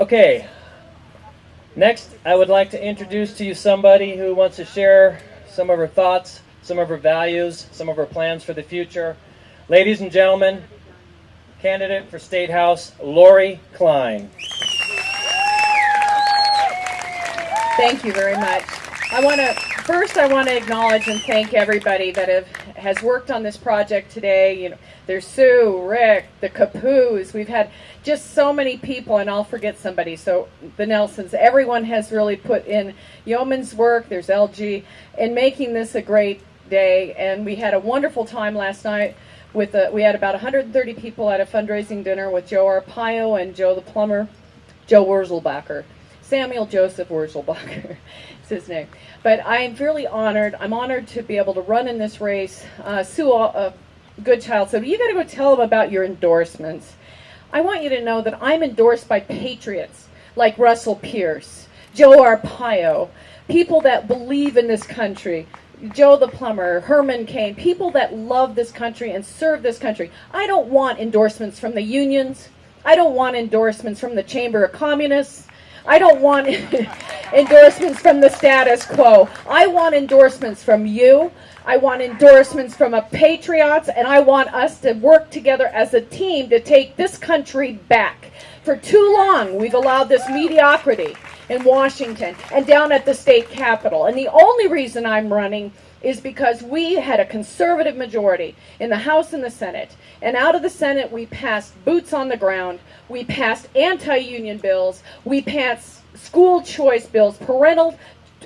Okay, next I would like to introduce to you somebody who wants to share some of her thoughts, some of her values, some of her plans for the future. Ladies and gentlemen, candidate for State House, Lori Klein. Thank you very much. I want to acknowledge and thank everybody that has worked on this project today. You know, there's Sue, Rick, the Capoos. We've had just so many people, and I'll forget somebody. So the Nelsons, everyone has really put in yeoman's work. There's LG in making this a great day, and we had a wonderful time last night. We had about 130 people at a fundraising dinner with Joe Arpaio and Joe the plumber, Joe Wurzelbacher. Samuel Joseph Wurzelbacher is his name. But I am really honored. I'm honored to be able to run in this race. Sue Goodchild said, you got to go tell them about your endorsements. I want you to know that I'm endorsed by patriots like Russell Pierce, Joe Arpaio, people that believe in this country, Joe the plumber, Herman Cain, people that love this country and serve this country. I don't want endorsements from the unions. I don't want endorsements from the Chamber of Communists. I don't want endorsements from the status quo. I want endorsements from you. I want endorsements from patriots, and I want us to work together as a team to take this country back. For too long, we've allowed this mediocrity in Washington and down at the state capitol. And the only reason I'm running is because we had a conservative majority in the House and the Senate. And out of the Senate, we passed boots on the ground. We passed anti-union bills. We passed school choice bills,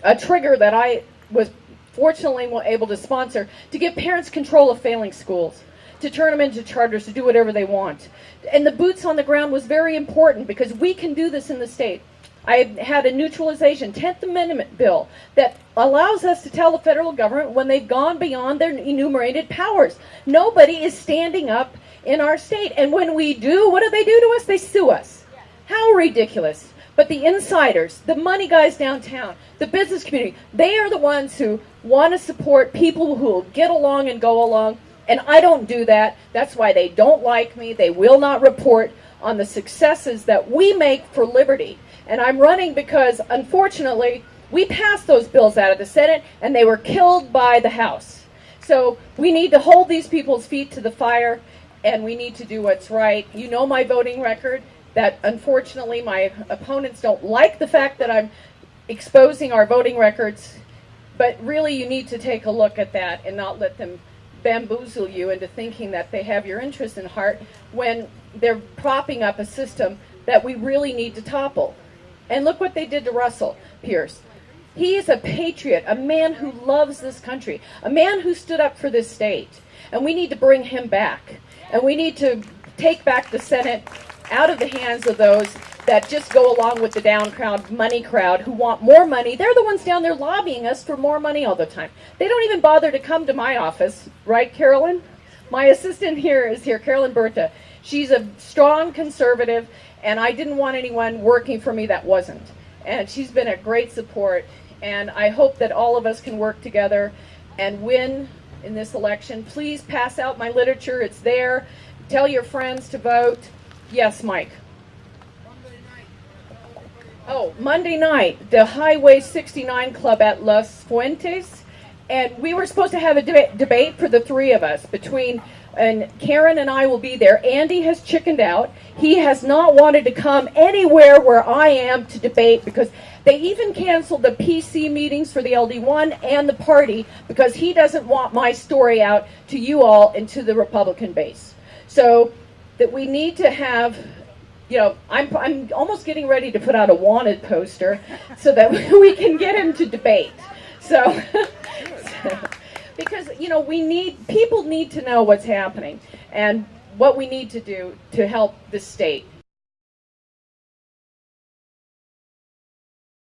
a trigger that I was fortunately able to sponsor to give parents control of failing schools, to turn them into charters, to do whatever they want. And the boots on the ground was very important because we can do this in the state. I had a neutralization 10th Amendment bill that allows us to tell the federal government when they've gone beyond their enumerated powers. Nobody is standing up in our state. And when we do, what do they do to us? They sue us. How ridiculous. But the insiders, the money guys downtown, the business community, they are the ones who want to support people who will get along and go along. And I don't do that. That's why they don't like me. They will not report on the successes that we make for liberty. And I'm running because, unfortunately, we passed those bills out of the Senate, and they were killed by the House. So we need to hold these people's feet to the fire, and we need to do what's right. You know my voting record, that unfortunately my opponents don't like the fact that I'm exposing our voting records, but really you need to take a look at that and not let them bamboozle you into thinking that they have your interest in heart when they're propping up a system that we really need to topple. And look what they did to Russell Pierce. He is a patriot, a man who loves this country, a man who stood up for this state. And we need to bring him back. And we need to take back the Senate out of the hands of those that just go along with the down crowd, money crowd, who want more money. They're the ones down there lobbying us for more money all the time. They don't even bother to come to my office. Right, Carolyn? My assistant here is here, Carolyn Berta. She's a strong conservative, and I didn't want anyone working for me that wasn't. And she's been a great support, and I hope that all of us can work together and win in this election. Please pass out my literature. It's there. Tell your friends to vote. Yes, Mike. Oh, Monday night, the Highway 69 Club at Los Fuentes. And we were supposed to have a debate for the three of us and Karen and I will be there. Andy has chickened out. He has not wanted to come anywhere where I am to debate because they even canceled the PC meetings for the LD1 and the party because he doesn't want my story out to you all and to the Republican base. So that we need to have, you know, I'm almost getting ready to put out a wanted poster so that we can get him to debate. So because, you know, people need to know what's happening and what we need to do to help the state.